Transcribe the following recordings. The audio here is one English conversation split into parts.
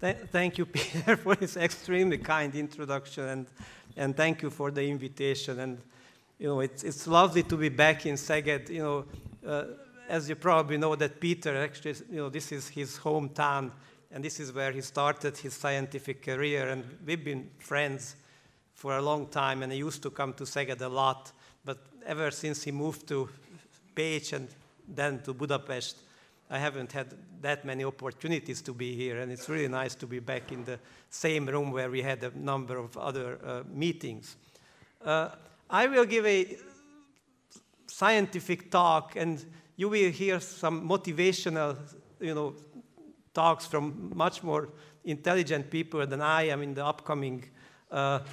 Thank you, Peter, for this extremely kind introduction, and thank you for the invitation. And it's lovely to be back in Szeged. As you probably know, that Peter actually, this is his hometown, and this is where he started his scientific career. And we've been friends for a long time, and he used to come to Szeged a lot. But ever since he moved to Pécs and then to Budapest, I haven't had that many opportunities to be here, and it's really nice to be back in the same room where we had a number of other meetings. I will give a scientific talk, and you will hear some motivational, talks from much more intelligent people than I am in the upcoming. But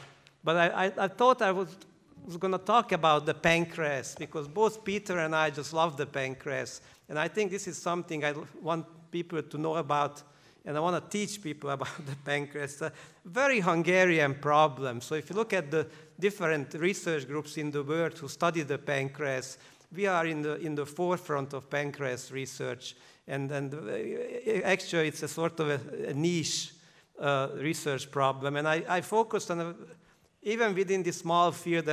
I thought I was going to talk about the pancreas, because both Peter and I just love the pancreas. And I think this is something I want people to know about, and I want to teach people about the pancreas. It's a very Hungarian problem. So if you look at the different research groups in the world who study the pancreas, we are in the forefront of pancreas research. And actually, it's a sort of a niche research problem. And I focused on, even within this small field,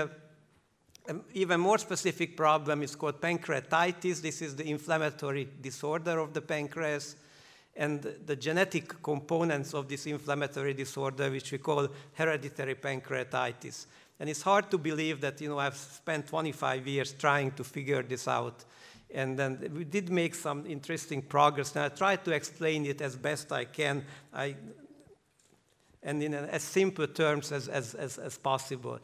an even more specific problem is called pancreatitis. This is the inflammatory disorder of the pancreas, and the genetic components of this inflammatory disorder, which we call hereditary pancreatitis. And it's hard to believe that, I've spent 25 years trying to figure this out. And then we did make some interesting progress, and I tried to explain it as best I can, and in as simple terms as possible.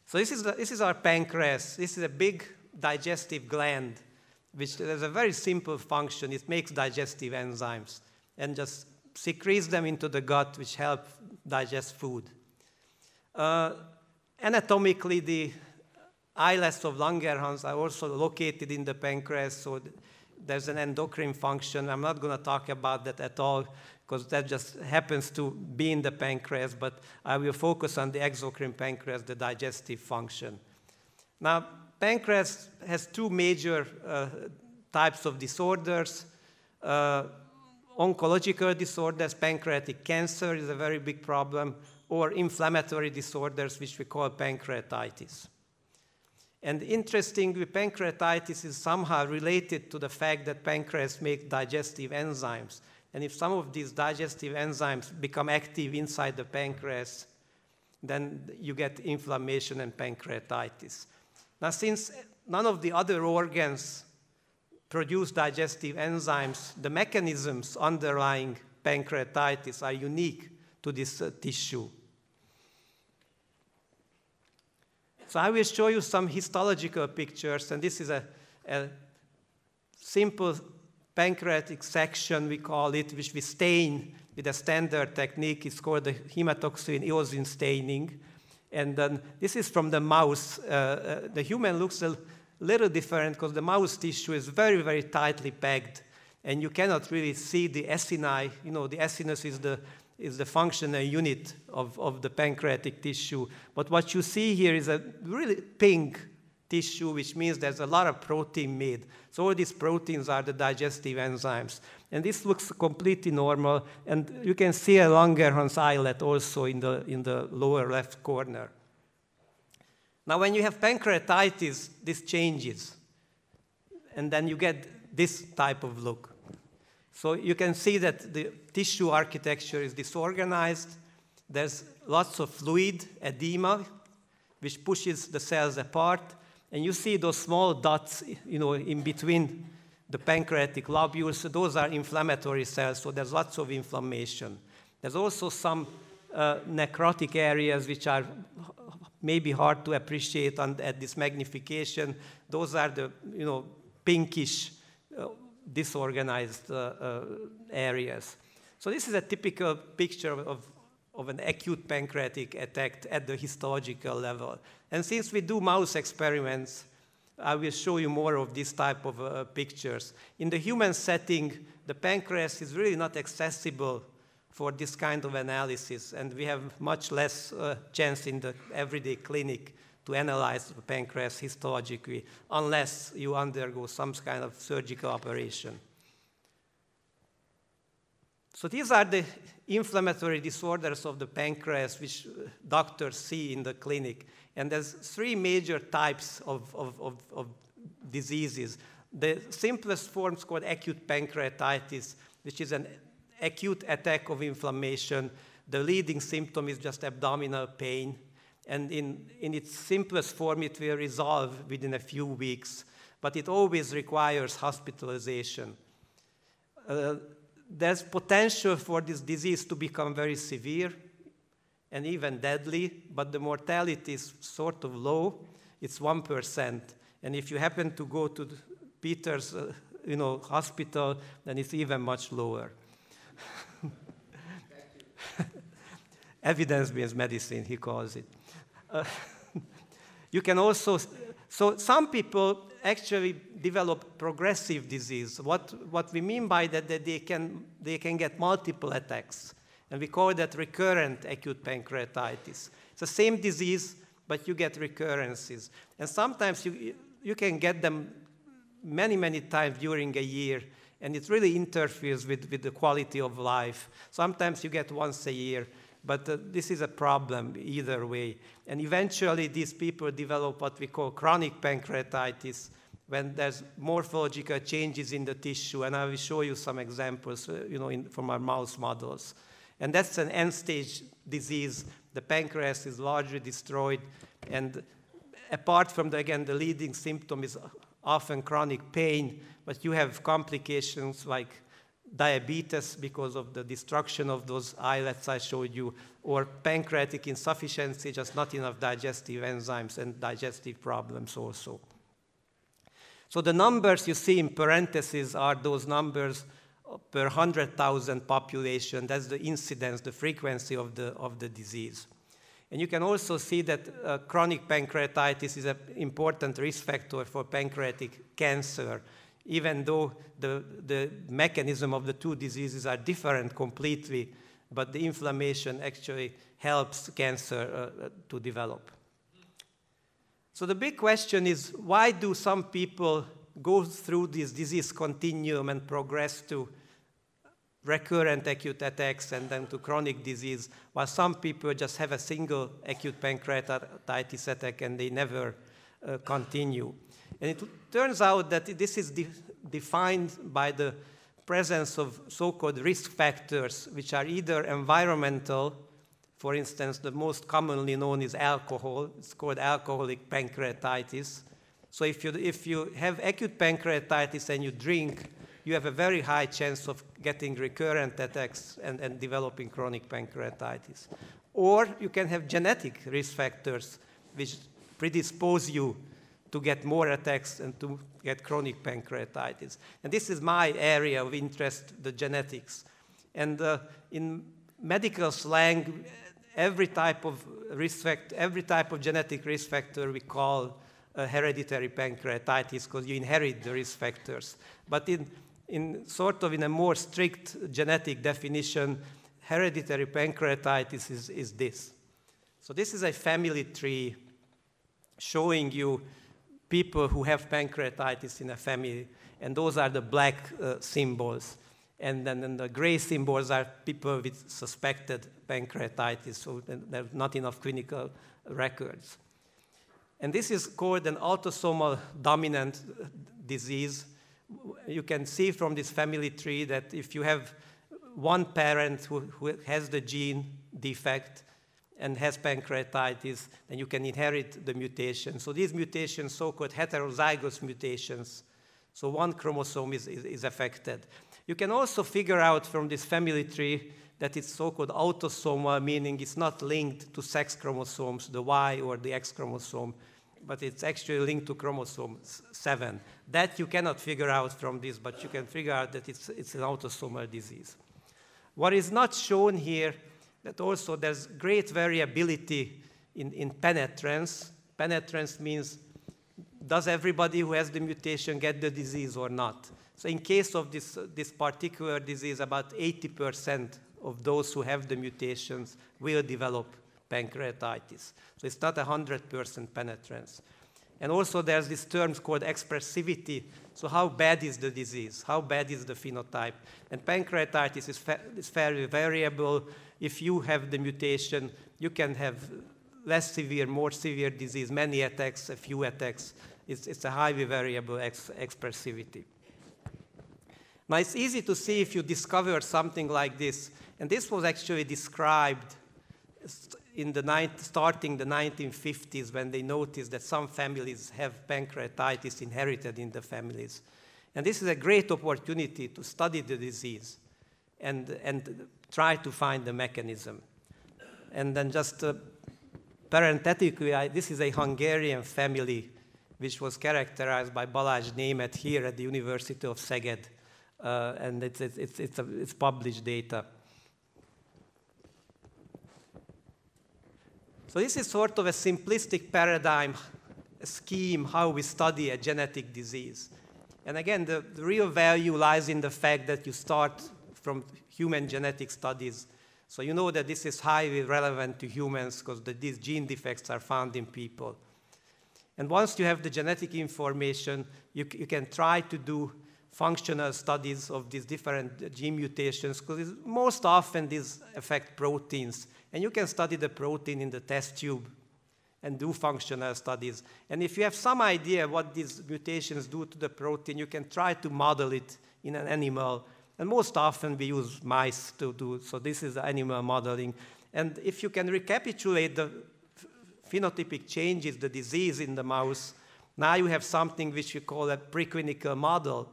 So this is our pancreas. This is a big digestive gland, which has a very simple function. It makes digestive enzymes and just secretes them into the gut, which help digest food. Anatomically, the islets of Langerhans are also located in the pancreas, so there's an endocrine function. I'm not going to talk about that at all, because that just happens to be in the pancreas, but I will focus on the exocrine pancreas, the digestive function. Now, pancreas has two major types of disorders. Oncological disorders, pancreatic cancer is a very big problem, or inflammatory disorders, which we call pancreatitis. And interestingly, pancreatitis is somehow related to the fact that pancreas makes digestive enzymes. And if some of these digestive enzymes become active inside the pancreas, then you get inflammation and pancreatitis. Now, since none of the other organs produce digestive enzymes, the mechanisms underlying pancreatitis are unique to this tissue. So I will show you some histological pictures, and this is a simple pancreatic section, we call it, which we stain with a standard technique. It's called the hematoxylin eosin staining. And then this is from the mouse. The human looks a little different because the mouse tissue is very, very tightly packed, and you cannot really see the acini. The acinus is the functional unit of the pancreatic tissue. But what you see here is a really pink tissue, which means there's a lot of protein made. So all these proteins are the digestive enzymes. And this looks completely normal. And you can see a Langerhans islet also in the lower left corner. Now, when you have pancreatitis, this changes. And then you get this type of look. So you can see that the tissue architecture is disorganized. There's lots of fluid, edema, which pushes the cells apart. And you see those small dots, in between the pancreatic lobules. So those are inflammatory cells, so there's lots of inflammation. There's also some necrotic areas which are maybe hard to appreciate at this magnification. Those are the, pinkish, disorganized areas. So this is a typical picture of an acute pancreatic attack at the histological level. And since we do mouse experiments, I will show you more of this type of pictures. In the human setting, the pancreas is really not accessible for this kind of analysis, and we have much less chance in the everyday clinic to analyze the pancreas histologically, unless you undergo some kind of surgical operation. So these are the inflammatory disorders of the pancreas which doctors see in the clinic. And there's 3 major types of diseases. The simplest form is called acute pancreatitis, which is an acute attack of inflammation. The leading symptom is just abdominal pain. And in its simplest form, it will resolve within a few weeks. But it always requires hospitalization. There's potential for this disease to become very severe and even deadly, but the mortality is sort of low. It's 1%. And if you happen to go to Peter's hospital, then it's even much lower. Evidence-based medicine, he calls it. You can also, so some people actually develop progressive disease. What we mean by that they can get multiple attacks, and we call that recurrent acute pancreatitis. It's the same disease, but you get recurrences. And sometimes you can get them many times during a year, and it really interferes with the quality of life. Sometimes you get once a year, but this is a problem either way. And eventually these people develop what we call chronic pancreatitis, when there's morphological changes in the tissue, and I will show you some examples from our mouse models. And that's an end-stage disease. The pancreas is largely destroyed, and apart from, the leading symptom is often chronic pain, but you have complications like diabetes because of the destruction of those islets I showed you, or pancreatic insufficiency, just not enough digestive enzymes, and digestive problems also. So the numbers you see in parentheses are those numbers per 100,000 population. That's the incidence, the frequency of the disease. And you can also see that chronic pancreatitis is an important risk factor for pancreatic cancer, even though the mechanism of the 2 diseases are different completely, but the inflammation actually helps cancer to develop. So the big question is, why do some people go through this disease continuum and progress to recurrent acute attacks and then to chronic disease, while some people just have a single acute pancreatitis attack and they never continue? And it turns out that this is defined by the presence of so-called risk factors, which are either environmental. For instance, the most commonly known is alcohol. It's called alcoholic pancreatitis. So if you have acute pancreatitis and you drink, you have a very high chance of getting recurrent attacks and developing chronic pancreatitis. Or you can have genetic risk factors which predispose you to get more attacks and to get chronic pancreatitis. And this is my area of interest, the genetics. And in medical slang, every type of genetic risk factor we call hereditary pancreatitis, because you inherit the risk factors. But in a more strict genetic definition, hereditary pancreatitis is this. So this is a family tree showing you people who have pancreatitis in a family, and those are the black symbols. And then the gray symbols are people with suspected pancreatitis, so there's not enough clinical records. And this is called an autosomal dominant disease. You can see from this family tree that if you have one parent who has the gene defect and has pancreatitis, then you can inherit the mutation. So these mutations, so-called heterozygous mutations, so one chromosome is affected. You can also figure out from this family tree that it's so-called autosomal, meaning it's not linked to sex chromosomes, the Y or the X chromosome, but it's actually linked to chromosome 7. That you cannot figure out from this, but you can figure out that it's an autosomal disease. What is not shown here, that also there's great variability in penetrance. Penetrance means, does everybody who has the mutation get the disease or not? So in case of this particular disease, about 80% of those who have the mutations will develop pancreatitis. So it's not 100% penetrance. And also there's this term called expressivity. So how bad is the disease? How bad is the phenotype? And pancreatitis is fairly variable. If you have the mutation, you can have less severe, more severe disease, many attacks, a few attacks. It's a highly variable expressivity. Now, it's easy to see if you discover something like this. And this was actually described starting the 1950s, when they noticed that some families have pancreatitis inherited in the families. And this is a great opportunity to study the disease and try to find the mechanism. And then just parenthetically, this is a Hungarian family which was characterized by Balázs Németh here at the University of Szeged. And it's published data. So this is sort of a simplistic paradigm, a scheme, how we study a genetic disease. And again, the real value lies in the fact that you start from human genetic studies. So you know that this is highly relevant to humans because these gene defects are found in people. And once you have the genetic information, you can try to do functional studies of these different gene mutations, because most often these affect proteins. And you can study the protein in the test tube and do functional studies. And if you have some idea what these mutations do to the protein, you can try to model it in an animal. And most often we use mice to do, so this is animal modeling. And if you can recapitulate the phenotypic changes, the disease in the mouse, now you have something which we call a preclinical model,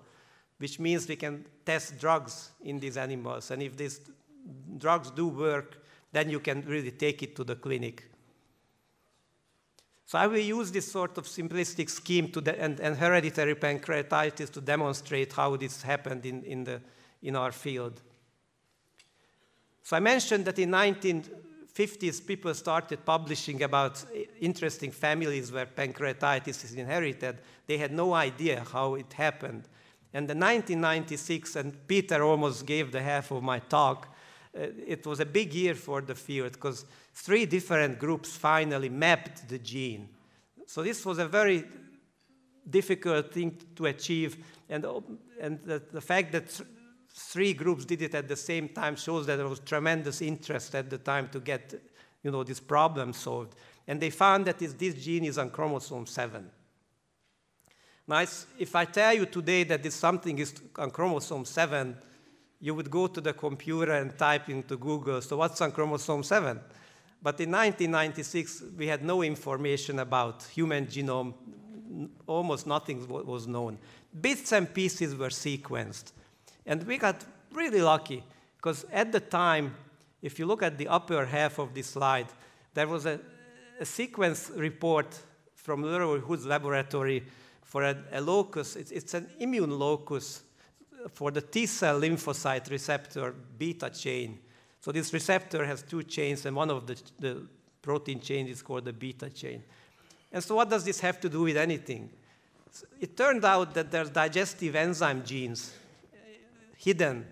which means we can test drugs in these animals. And if these drugs do work, then you can really take it to the clinic. So I will use this sort of simplistic scheme and hereditary pancreatitis to demonstrate how this happened in our field. So I mentioned that in 1950s, people started publishing about interesting families where pancreatitis is inherited. They had no idea how it happened. And in 1996, and Peter almost gave the half of my talk, it was a big year for the field because 3 different groups finally mapped the gene. So this was a very difficult thing to achieve, and the fact that 3 groups did it at the same time shows that there was tremendous interest at the time to get, this problem solved. And they found that this gene is on chromosome 7. Now, if I tell you today that something is on chromosome 7, you would go to the computer and type into Google, so what's on chromosome 7? But in 1996, we had no information about human genome. Almost nothing was known. Bits and pieces were sequenced. And we got really lucky, because at the time, if you look at the upper half of this slide, there was a sequence report from Laureates Hood's laboratory for a locus. It's an immune locus for the T-cell lymphocyte receptor beta chain. So this receptor has 2 chains, and one of the protein chains is called the beta chain. And so what does this have to do with anything? It turned out that there's digestive enzyme genes hidden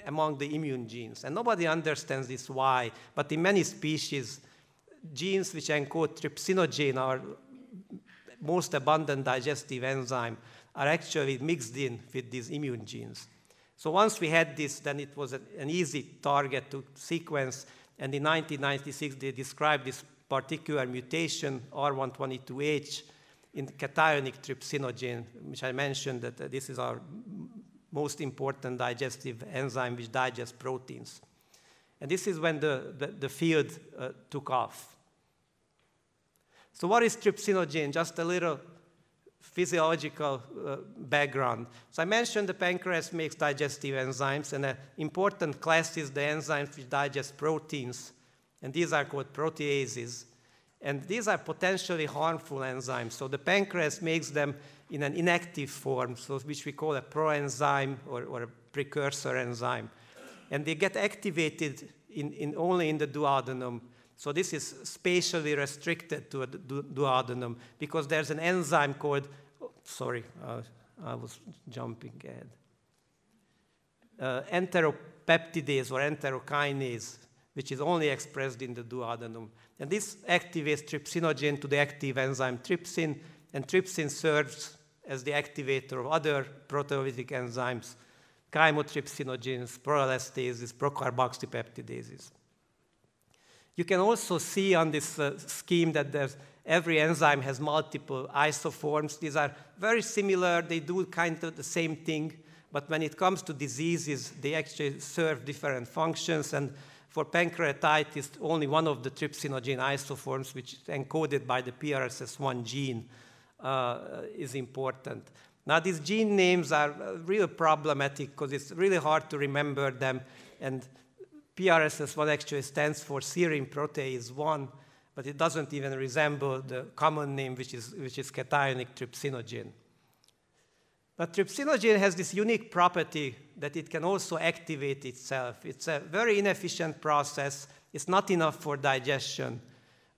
among the immune genes. And nobody understands this why, but in many species, genes which encode trypsinogen, our most abundant digestive enzyme, are actually mixed in with these immune genes. So once we had this, then it was an easy target to sequence. And in 1996, they described this particular mutation, R122H, in cationic trypsinogen, which I mentioned that this is our most important digestive enzyme which digests proteins. And this is when the field took off. So what is trypsinogen? Just a little physiological background. So I mentioned the pancreas makes digestive enzymes, and an important class is the enzymes which digest proteins, and these are called proteases. And these are potentially harmful enzymes. So the pancreas makes them in an inactive form, so which we call a proenzyme or a precursor enzyme. And they get activated only in the duodenum. So this is spatially restricted to a duodenum because there's an enzyme called, I was jumping ahead. Enteropeptidase or enterokinase, which is only expressed in the duodenum. And this activates trypsinogen to the active enzyme trypsin, and trypsin serves as the activator of other proteolytic enzymes, chymotrypsinogens, proelestases, procarboxypeptidases. You can also see on this scheme that every enzyme has multiple isoforms. These are very similar. They do kind of the same thing. But when it comes to diseases, they actually serve different functions. And for pancreatitis, only one of the trypsinogen isoforms, which is encoded by the PRSS1 gene, is important. Now, these gene names are really problematic because it's really hard to remember them. And PRSS1 actually stands for serine protease 1, but it doesn't even resemble the common name, which is cationic trypsinogen. But trypsinogen has this unique property that it can also activate itself. It's a very inefficient process. It's not enough for digestion,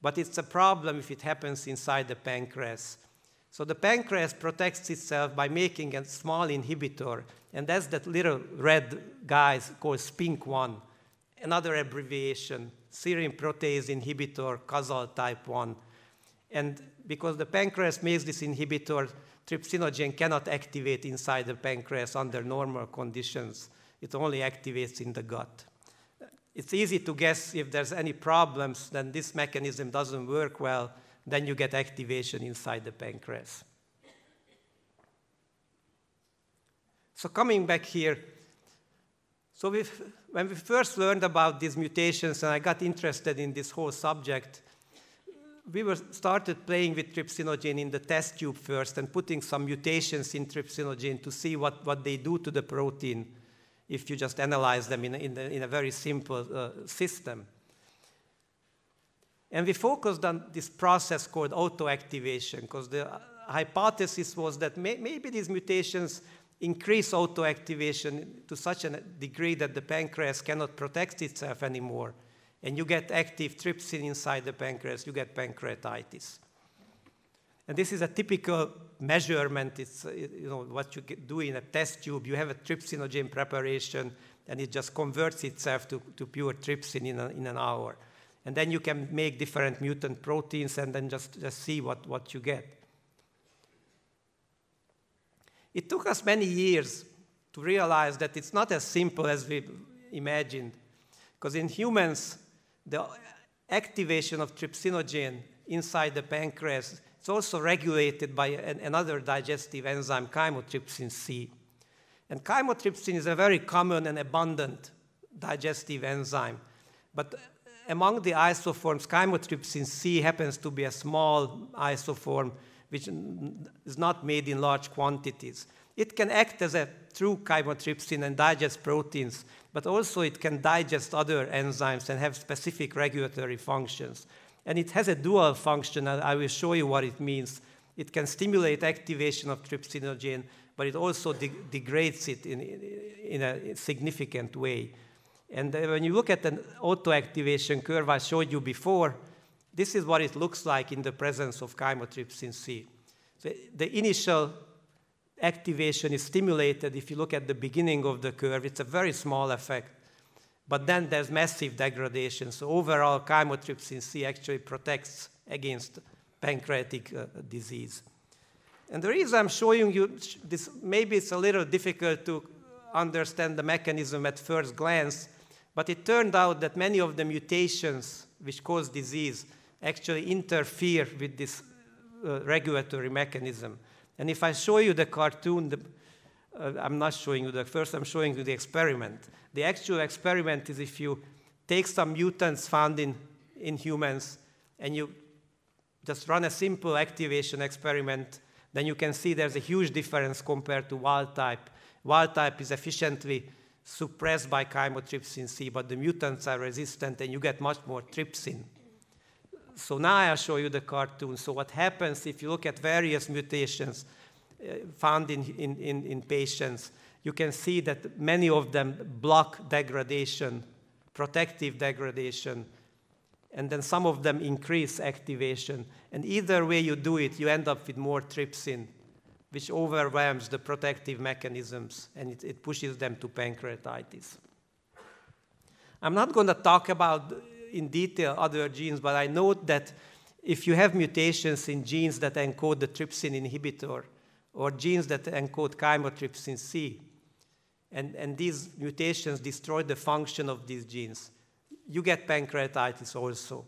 but it's a problem if it happens inside the pancreas. So the pancreas protects itself by making a small inhibitor, and that's that little red guy called SPINK1, another abbreviation, serine protease inhibitor, causal type 1. And because the pancreas makes this inhibitor, trypsinogen cannot activate inside the pancreas under normal conditions. It only activates in the gut. It's easy to guess if there's any problems, then this mechanism doesn't work well, then you get activation inside the pancreas. So coming back here, so when we first learned about these mutations and I got interested in this whole subject, we started playing with trypsinogen in the test tube first and putting some mutations in trypsinogen to see what they do to the protein if you just analyze them in a very simple system. And we focused on this process called autoactivation because the hypothesis was that maybe these mutations increase autoactivation to such a degree that the pancreas cannot protect itself anymore. And you get active trypsin inside the pancreas, you get pancreatitis. And this is a typical measurement. It's what you do in a test tube. You have a trypsinogen preparation, and it just converts itself to pure trypsin in an hour. And then you can make different mutant proteins and then just see what you get. It took us many years to realize that it's not as simple as we imagined. Because in humans, the activation of trypsinogen inside the pancreas is also regulated by another digestive enzyme, chymotrypsin C. And chymotrypsin is a very common and abundant digestive enzyme. But among the isoforms, chymotrypsin C happens to be a small isoform which is not made in large quantities. It can act as a true chymotrypsin and digest proteins, but also it can digest other enzymes and have specific regulatory functions. And it has a dual function, and I will show you what it means. It can stimulate activation of trypsinogen, but it also degrades it in a significant way. And when you look at an autoactivation curve I showed you before, this is what it looks like in the presence of chymotrypsin C. So the initial activation is stimulated. If you look at the beginning of the curve, it's a very small effect. But then there's massive degradation. So overall, chymotrypsin C actually protects against pancreatic disease. And the reason I'm showing you this, maybe it's a little difficult to understand the mechanism at first glance, but it turned out that many of the mutations which cause disease actually interfere with this regulatory mechanism. And if I show you the cartoon, I'm not showing you the first, I'm showing you the experiment. The actual experiment is if you take some mutants found in humans and you just run a simple activation experiment, then you can see there's a huge difference compared to wild type. Wild type is efficiently suppressed by chymotrypsin C, but the mutants are resistant and you get much more trypsin. So now I'll show you the cartoon. So what happens if you look at various mutations found in patients, you can see that many of them block degradation, protective degradation, and then some of them increase activation. And either way you do it, you end up with more trypsin, which overwhelms the protective mechanisms, and it pushes them to pancreatitis. I'm not going to talk about in detail other genes, but I note that if you have mutations in genes that encode the trypsin inhibitor or genes that encode chymotrypsin C, and these mutations destroy the function of these genes, you get pancreatitis also.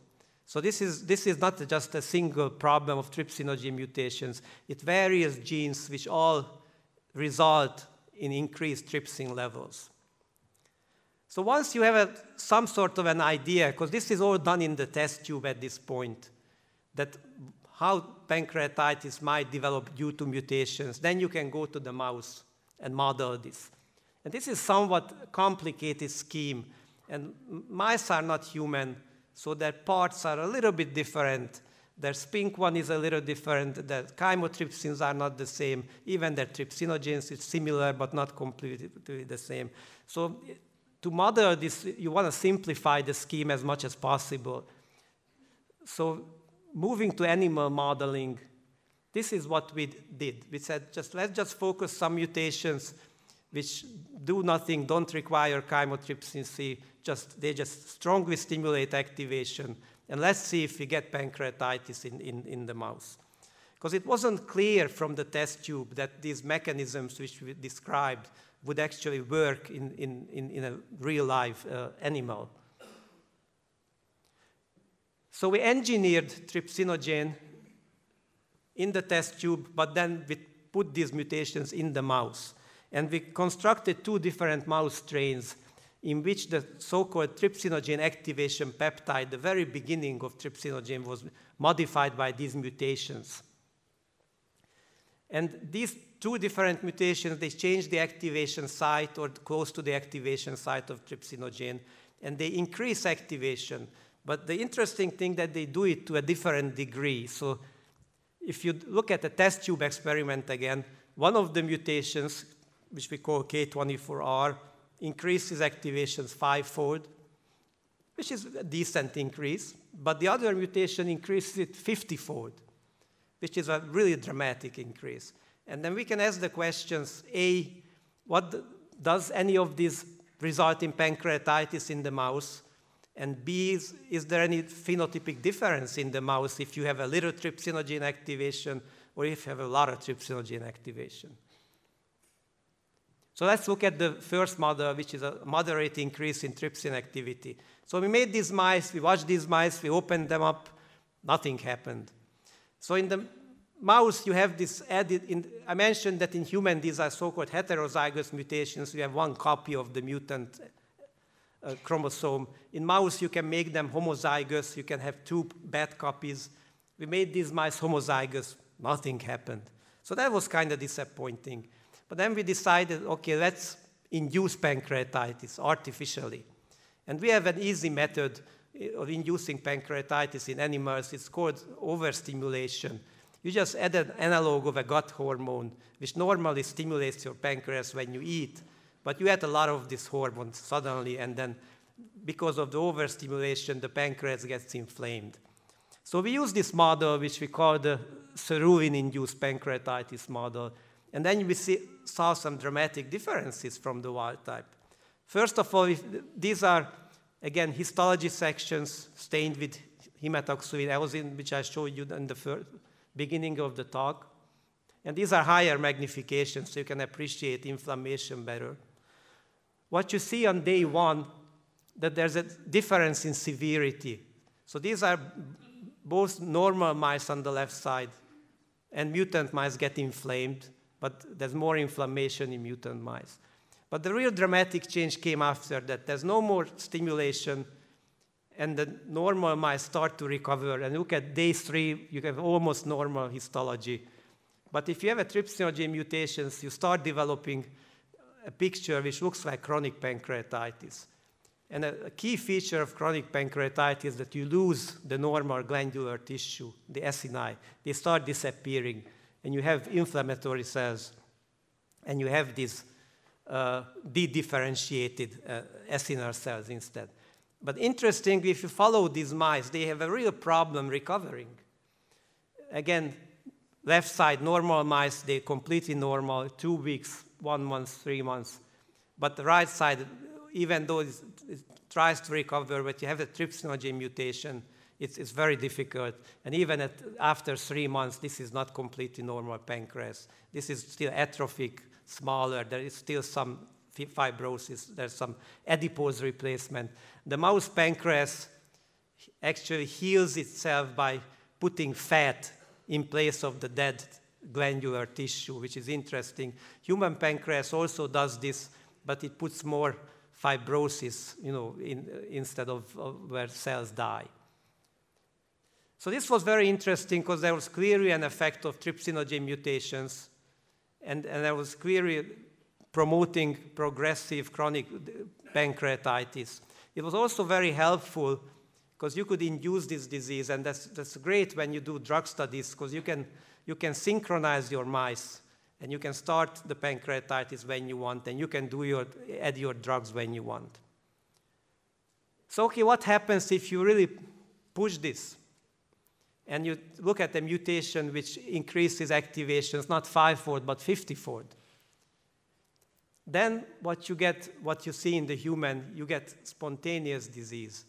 So this is not just a single problem of trypsinogen mutations. It varies genes which all result in increased trypsin levels. So once you have some sort of an idea, because this is all done in the test tube at this point, that how pancreatitis might develop due to mutations, then you can go to the mouse and model this. And this is somewhat complicated scheme, and mice are not human, so their parts are a little bit different. Their SPINK1 is a little different. Their chymotrypsins are not the same. Even their trypsinogens is similar, but not completely the same. So to model this, you want to simplify the scheme as much as possible. So moving to animal modeling, this is what we did. We said, let's just focus some mutations which do nothing, don't require chymotrypsin C, they just strongly stimulate activation, and let's see if we get pancreatitis in the mouse. Because it wasn't clear from the test tube that these mechanisms which we described would actually work in a real-life animal. So we engineered trypsinogen in the test tube, but then we put these mutations in the mouse. And we constructed two different mouse strains in which the so-called trypsinogen activation peptide, the very beginning of trypsinogen, was modified by these mutations. And these two different mutations, they change the activation site or close to the activation site of trypsinogen, and they increase activation. But the interesting thing that they do it to a different degree. So if you look at the test tube experiment again, one of the mutations, which we call K24R, increases activations 5-fold, which is a decent increase, but the other mutation increases it 50-fold, which is a really dramatic increase. And then we can ask the questions, A, does any of these result in pancreatitis in the mouse? And B, is there any phenotypic difference in the mouse if you have a little trypsinogen activation or if you have a lot of trypsinogen activation? So let's look at the first model, which is a moderate increase in trypsin activity. So we made these mice, we watched these mice, we opened them up, nothing happened. So in the mouse, you have this added, I mentioned that in human, these are so-called heterozygous mutations. You have one copy of the mutant chromosome. In mouse, you can make them homozygous. You can have two bad copies. We made these mice homozygous, nothing happened. So that was kind of disappointing. But then we decided, okay, let's induce pancreatitis artificially. And we have an easy method of inducing pancreatitis in animals. It's called overstimulation. You just add an analog of a gut hormone, which normally stimulates your pancreas when you eat. But you add a lot of this hormone suddenly, and then because of the overstimulation, the pancreas gets inflamed. So we use this model, which we call the cerulean-induced pancreatitis model. And then we saw some dramatic differences from the wild type. First of all, these are, again, histology sections stained with hematoxylin eosin, which I showed you in the beginning of the talk. And these are higher magnifications, so you can appreciate inflammation better. What you see on day one, that there's a difference in severity. So these are both normal mice on the left side, and mutant mice get inflamed. But there's more inflammation in mutant mice. But the real dramatic change came after that. There's no more stimulation, and the normal mice start to recover. And look at day 3, you have almost normal histology. But if you have a trypsinogen mutations, you start developing a picture which looks like chronic pancreatitis. And a key feature of chronic pancreatitis is that you lose the normal glandular tissue, the acini. They start disappearing. And you have inflammatory cells, and you have these de-differentiated acinar cells instead. But interestingly, if you follow these mice, they have a real problem recovering. Again, left side, normal mice, they're completely normal, 2 weeks, 1 month, 3 months. But the right side, even though it tries to recover, but you have a trypsinogen mutation, it's very difficult. And even after 3 months, this is not completely normal pancreas. This is still atrophic, smaller. There is still some fibrosis. There's some adipose replacement. The mouse pancreas actually heals itself by putting fat in place of the dead glandular tissue, which is interesting. Human pancreas also does this, but it puts more fibrosis, instead of where cells die. So this was very interesting because there was clearly an effect of trypsinogen mutations, and there was clearly promoting progressive chronic pancreatitis. It was also very helpful because you could induce this disease, and that's great when you do drug studies because you can synchronize your mice, and you can start the pancreatitis when you want, and you can add your drugs when you want. So, okay, what happens if you really push this? And you look at a mutation which increases activations, not 5-fold, but 50-fold. Then what you see in the human, you get spontaneous disease.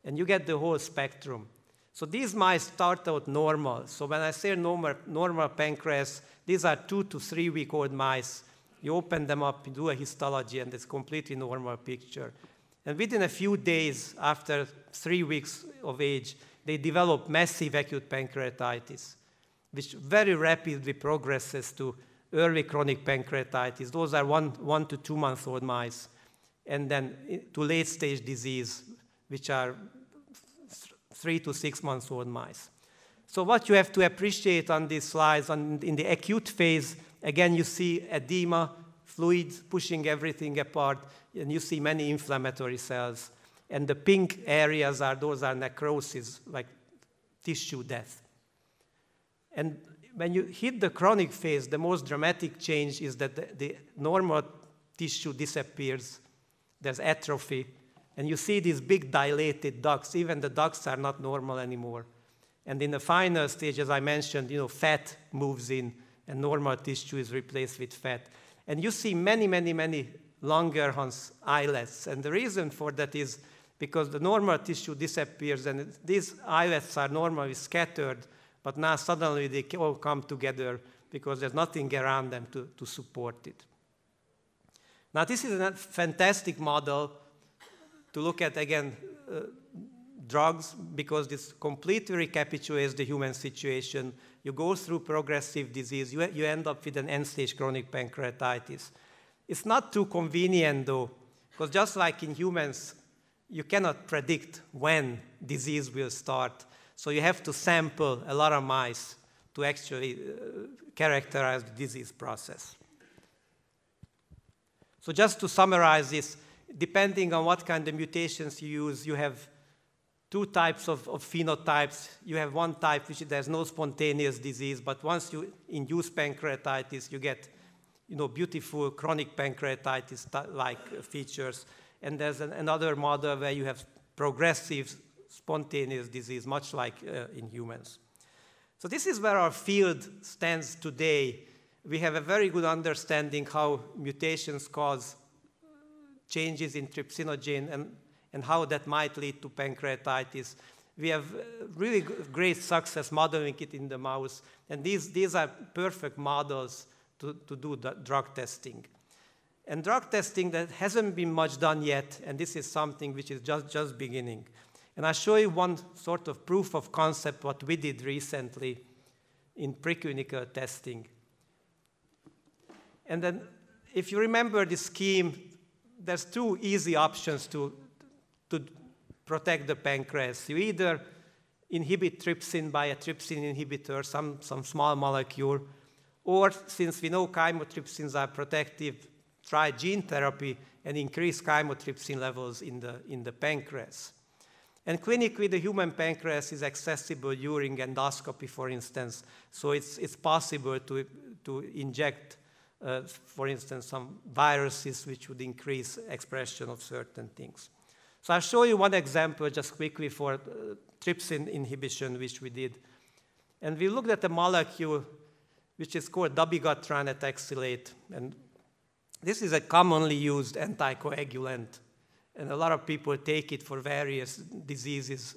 And you get the whole spectrum. So these mice start out normal. So when I say normal pancreas, these are 2 to 3 week old mice. You open them up, you do a histology, and it's a completely normal picture. And within a few days, after 3 weeks of age, they develop massive acute pancreatitis, which very rapidly progresses to early chronic pancreatitis. Those are 1 to 2 month old mice. And then to late stage disease, which are 3 to 6 months old mice. So what you have to appreciate on these slides, in the acute phase, again, you see edema, fluids pushing everything apart, and you see many inflammatory cells. And the pink areas those are necrosis, like tissue death. And when you hit the chronic phase, the most dramatic change is that the normal tissue disappears. There's atrophy. And you see these big dilated ducts. Even the ducts are not normal anymore. And in the final stage, as I mentioned, fat moves in, and normal tissue is replaced with fat. And you see many, many, many Langerhans islets. And the reason for that is because the normal tissue disappears, and these islets are normally scattered, but now suddenly they all come together because there's nothing around them to support it. Now, this is a fantastic model to look at, again, drugs, because this completely recapitulates the human situation. You go through progressive disease, you end up with an end-stage chronic pancreatitis. It's not too convenient, though, because just like in humans, you cannot predict when disease will start. So you have to sample a lot of mice to actually characterize the disease process. So just to summarize this, depending on what kind of mutations you use, you have 2 types of phenotypes. You have one type which there's no spontaneous disease, but once you induce pancreatitis, you get beautiful chronic pancreatitis-like features. And there's another model where you have progressive spontaneous disease, much like in humans. So this is where our field stands today. We have a very good understanding how mutations cause changes in trypsinogen and how that might lead to pancreatitis. We have really great success modeling it in the mouse, and these are perfect models to do the drug testing. And drug testing, that hasn't been much done yet, and this is something which is just beginning. And I'll show you one sort of proof of concept, what we did recently in preclinical testing. And then, if you remember the scheme, there's 2 easy options to protect the pancreas. You either inhibit trypsin by a trypsin inhibitor, some small molecule, or since we know chymotrypsins are protective, try gene therapy and increase chymotrypsin levels in the pancreas. And clinically, the human pancreas is accessible during endoscopy, for instance. So it's possible to inject, for instance, some viruses which would increase expression of certain things. So I'll show you one example just quickly for trypsin inhibition, which we did. And we looked at a molecule which is called dabigatran ethoxylate. And this is a commonly used anticoagulant. And a lot of people take it for various diseases,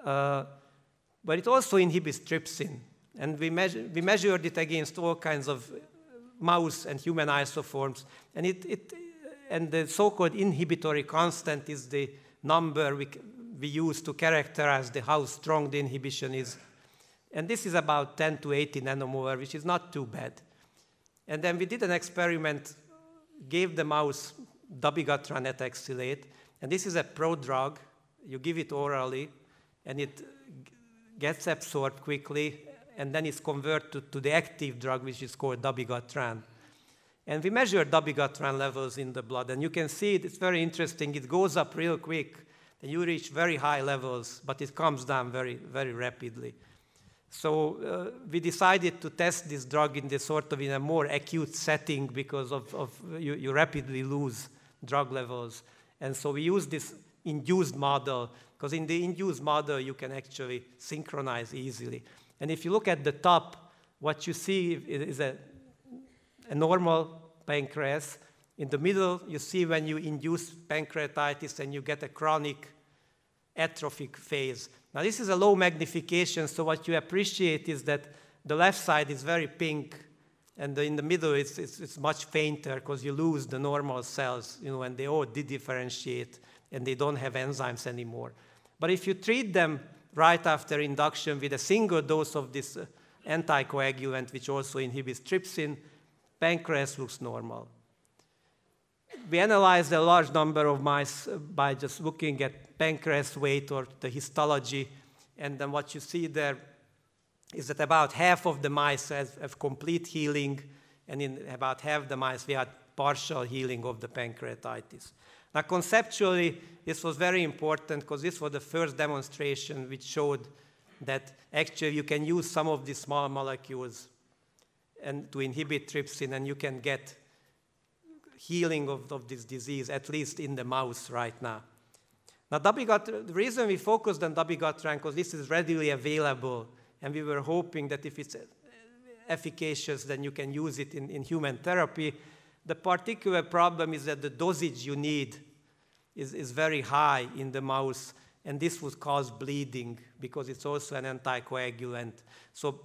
But it also inhibits trypsin. And we measured it against all kinds of mouse and human isoforms. And the so-called inhibitory constant is the number we use to characterize how strong the inhibition is. And this is about 10 to 80 nanomolar, which is not too bad. And then we did an experiment, gave the mouse dabigatran ethoxylate, and this is a prodrug. You give it orally, and it gets absorbed quickly, and then it's converted to the active drug, which is called dabigatran. And we measured dabigatran levels in the blood, and you can see it's very interesting. It goes up real quick, and you reach very high levels, but it comes down very, very rapidly. So we decided to test this drug in a more acute setting because you rapidly lose drug levels. And so we used this induced model, because in the induced model you can actually synchronize easily. And if you look at the top, what you see is a normal pancreas. In the middle, you see when you induce pancreatitis and you get a chronic atrophic phase. Now, this is a low magnification, so what you appreciate is that the left side is very pink, and in the middle it's much fainter because you lose the normal cells, and they all dedifferentiate, and they don't have enzymes anymore. But if you treat them right after induction with a single dose of this anticoagulant, which also inhibits trypsin, pancreas looks normal. We analyzed a large number of mice by just looking at pancreas weight or the histology, and then what you see there is that about half of the mice have complete healing, and in about half the mice we had partial healing of the pancreatitis. Now, conceptually, this was very important because this was the first demonstration which showed that actually you can use some of these small molecules and to inhibit trypsin, and you can get healing of this disease, at least in the mouse right now. Now, the reason we focused on dabigatran because this is readily available, and we were hoping that if it's efficacious, then you can use it in human therapy. The particular problem is that the dosage you need is very high in the mouse, and this would cause bleeding because it's also an anticoagulant. So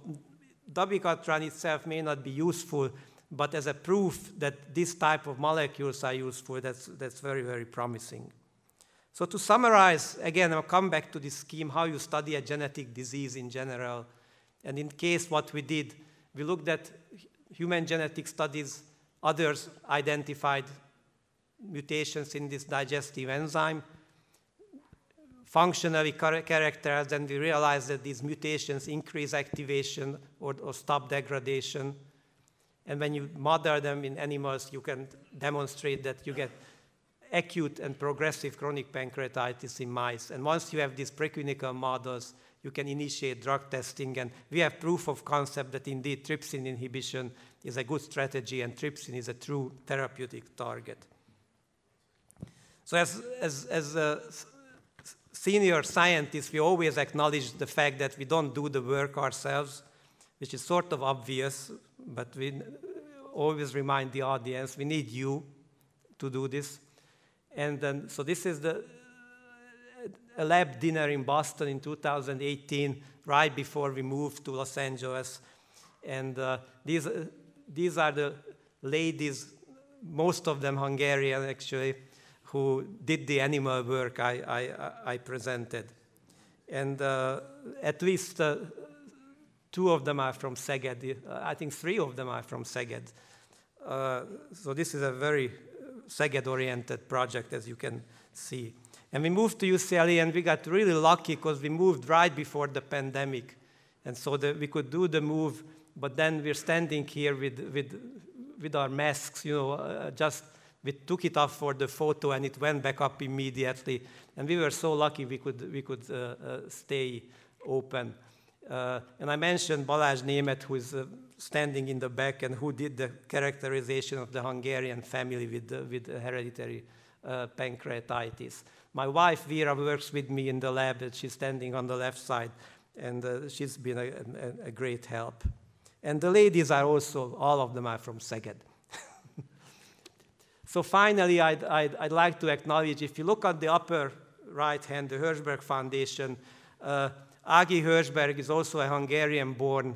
dabigatran itself may not be useful, but as a proof that this type of molecules are useful, that's very, very promising. So to summarize, again, I'll come back to this scheme, how you study a genetic disease in general. And in case what we did, we looked at human genetic studies, others identified mutations in this digestive enzyme, functionally characterized, and we realized that these mutations increase activation or stop degradation. And when you model them in animals, you can demonstrate that you get acute and progressive chronic pancreatitis in mice. And once you have these preclinical models, you can initiate drug testing. And we have proof of concept that indeed trypsin inhibition is a good strategy, and trypsin is a true therapeutic target. So as a senior scientists, we always acknowledge the fact that we don't do the work ourselves, which is sort of obvious, but we always remind the audience, we need you to do this. And then, so this is a lab dinner in Boston in 2018, right before we moved to Los Angeles. And these are the ladies, most of them Hungarian actually, who did the animal work I presented. And at least 2 of them are from Szeged. I think 3 of them are from Szeged. So this is a very Szeged-oriented project, as you can see. And we moved to UCLA, and we got really lucky because we moved right before the pandemic. And so we could do the move, but then we're standing here with our masks, we took it off for the photo, and it went back up immediately. And we were so lucky we could stay open. And I mentioned Balázs Német, who is standing in the back and who did the characterization of the Hungarian family with hereditary pancreatitis. My wife, Vera, works with me in the lab, and she's standing on the left side, and she's been a great help. And the ladies are also, all of them are from Szeged. So finally, I'd like to acknowledge, if you look at the upper right hand, the Hirschberg Foundation, Agi Hirschberg is also a Hungarian-born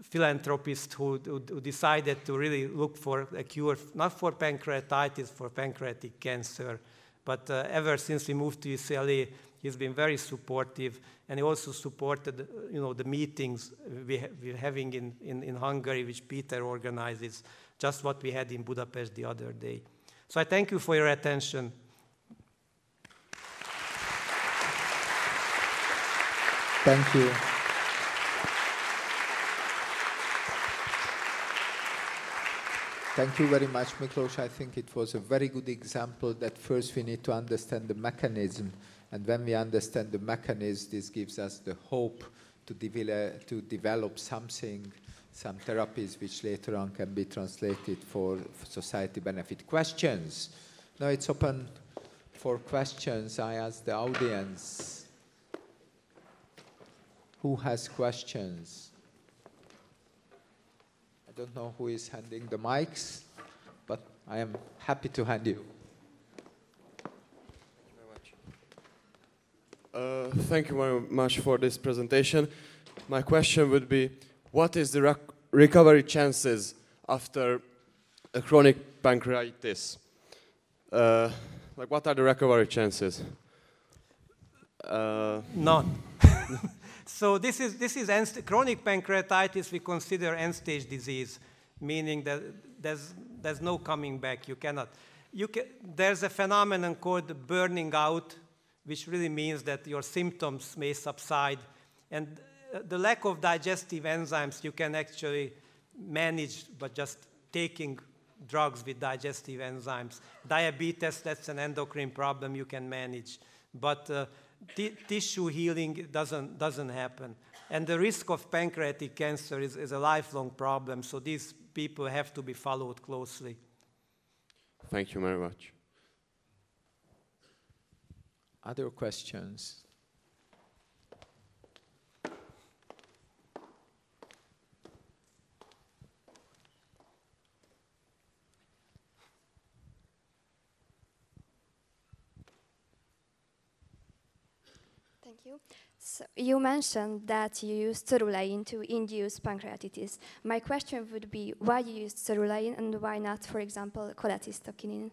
philanthropist who decided to really look for a cure, not for pancreatitis, for pancreatic cancer. But ever since we moved to UCLA, he's been very supportive, and he also supported, the meetings we're having in Hungary, which Peter organizes, just what we had in Budapest the other day. So I thank you for your attention. Thank you. Thank you very much, Miklós. I think it was a very good example that first we need to understand the mechanism, and when we understand the mechanism, this gives us the hope to develop something, some therapies which later on can be translated for society benefit. Questions? Now it's open for questions. I ask the audience. Who has questions? I don't know who is handing the mics, but I am happy to hand you. Thank you very much for this presentation. My question would be, what is the recovery chances after a chronic pancreatitis? What are the recovery chances? None. So this is chronic pancreatitis. We consider end-stage disease, meaning that there's no coming back. You cannot. There's a phenomenon called burning out, which really means that your symptoms may subside, and the lack of digestive enzymes you can actually manage, but just taking drugs with digestive enzymes. Diabetes, that's an endocrine problem you can manage, but tissue healing doesn't happen. And the risk of pancreatic cancer is a lifelong problem, so these people have to be followed closely. Thank you very much. Other questions? Thank you. So you mentioned that you use cerulain to induce pancreatitis. My question would be, why you use cerulain and why not, for example, cholecystokinin?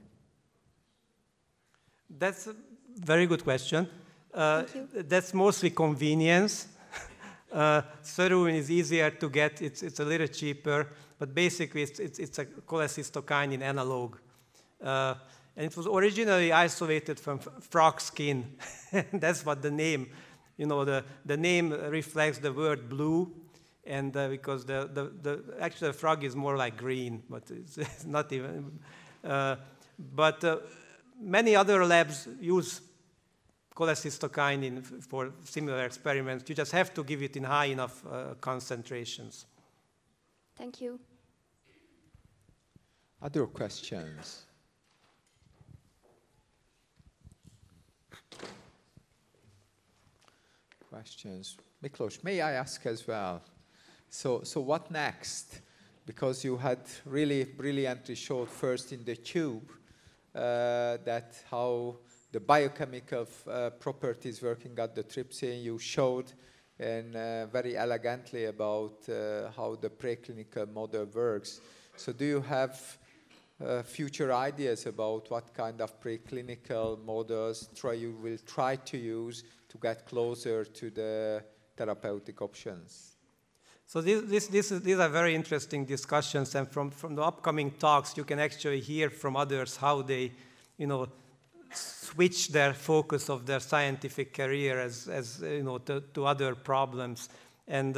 That's a very good question. Thank you. That's mostly convenience. Cerulain is easier to get. It's a little cheaper, but basically it's a cholecystokinin analog. And it was originally isolated from frog skin. That's what the name, the name reflects the word blue, and because actually the frog is more like green, but it's not even. Many other labs use cholecystokinin for similar experiments. You just have to give it in high enough concentrations. Thank you. Other questions? Questions. Miklós, may I ask as well? So what next? Because you had really brilliantly showed first in the tube that how the biochemical properties working at the trypsin. You showed and very elegantly about how the preclinical model works. So do you have future ideas about what kind of preclinical models you will try to use to get closer to the therapeutic options? So these are very interesting discussions, and from the upcoming talks, you can actually hear from others how they, switch their focus of their scientific career to other problems. And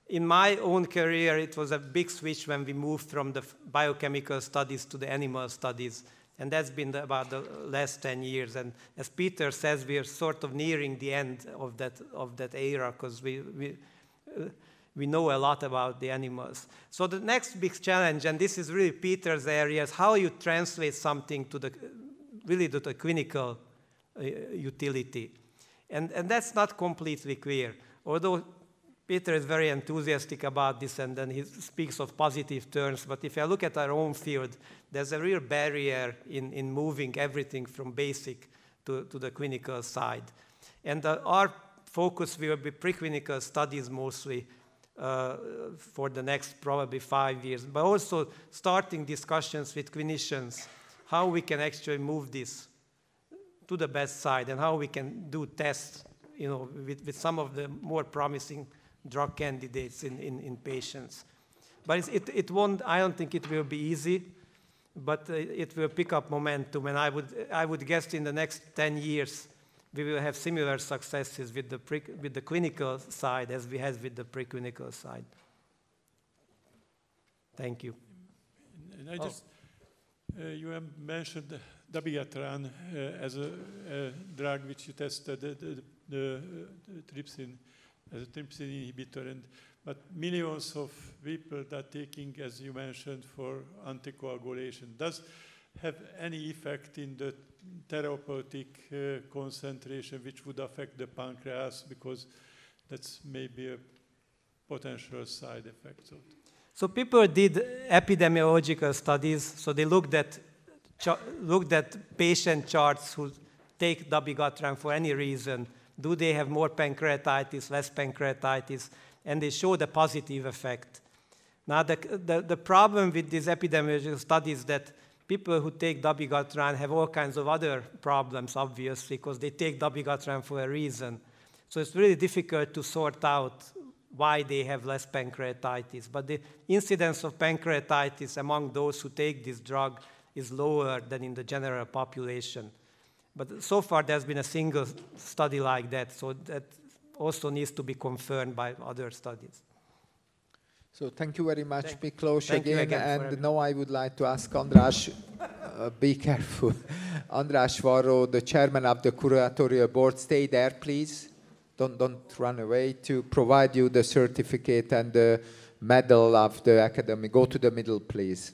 in my own career, it was a big switch when we moved from the biochemical studies to the animal studies. And that's been about the last 10 years. And as Peter says, we are sort of nearing the end of that era, because we know a lot about the animals. So the next big challenge, and this is really Peter's area, is how you translate something to the clinical utility. And that's not completely clear. Although Peter is very enthusiastic about this, and then he speaks of positive terms. But if I look at our own field, there's a real barrier in moving everything from basic to the clinical side. And our focus will be preclinical studies mostly for the next probably 5 years, but also starting discussions with clinicians, how we can actually move this to the best side and how we can do tests, you know, with some of the more promising drug candidates in patients. But it won't, I don't think it will be easy, but it will pick up momentum, and I would guess in the next 10 years we will have similar successes with the clinical side as we had with the preclinical side. Thank you. And I just, you have mentioned dabigatran as a drug which you tested, the trypsin, as a trypsin inhibitor, but millions of people are taking, as you mentioned, for anticoagulation. Does have any effect in the therapeutic concentration which would affect the pancreas, because that's maybe a potential side effect of it? So people did epidemiological studies, so they looked at patient charts who take dabigatran for any reason. Do they have more pancreatitis, less pancreatitis? And they showed a positive effect. Now the problem with these epidemiological studies is that people who take dabigatran have all kinds of other problems, obviously, because they take dabigatran for a reason. So it's really difficult to sort out why they have less pancreatitis. But the incidence of pancreatitis among those who take this drug is lower than in the general population. But so far there's been a single study like that, so that also needs to be confirmed by other studies. So thank you very much, Miklós, again. And now I would like to ask András, be careful. András Varró, the chairman of the curatorial board, stay there, please. Don't run away, to provide you the certificate and the medal of the academy. Go to the middle, please.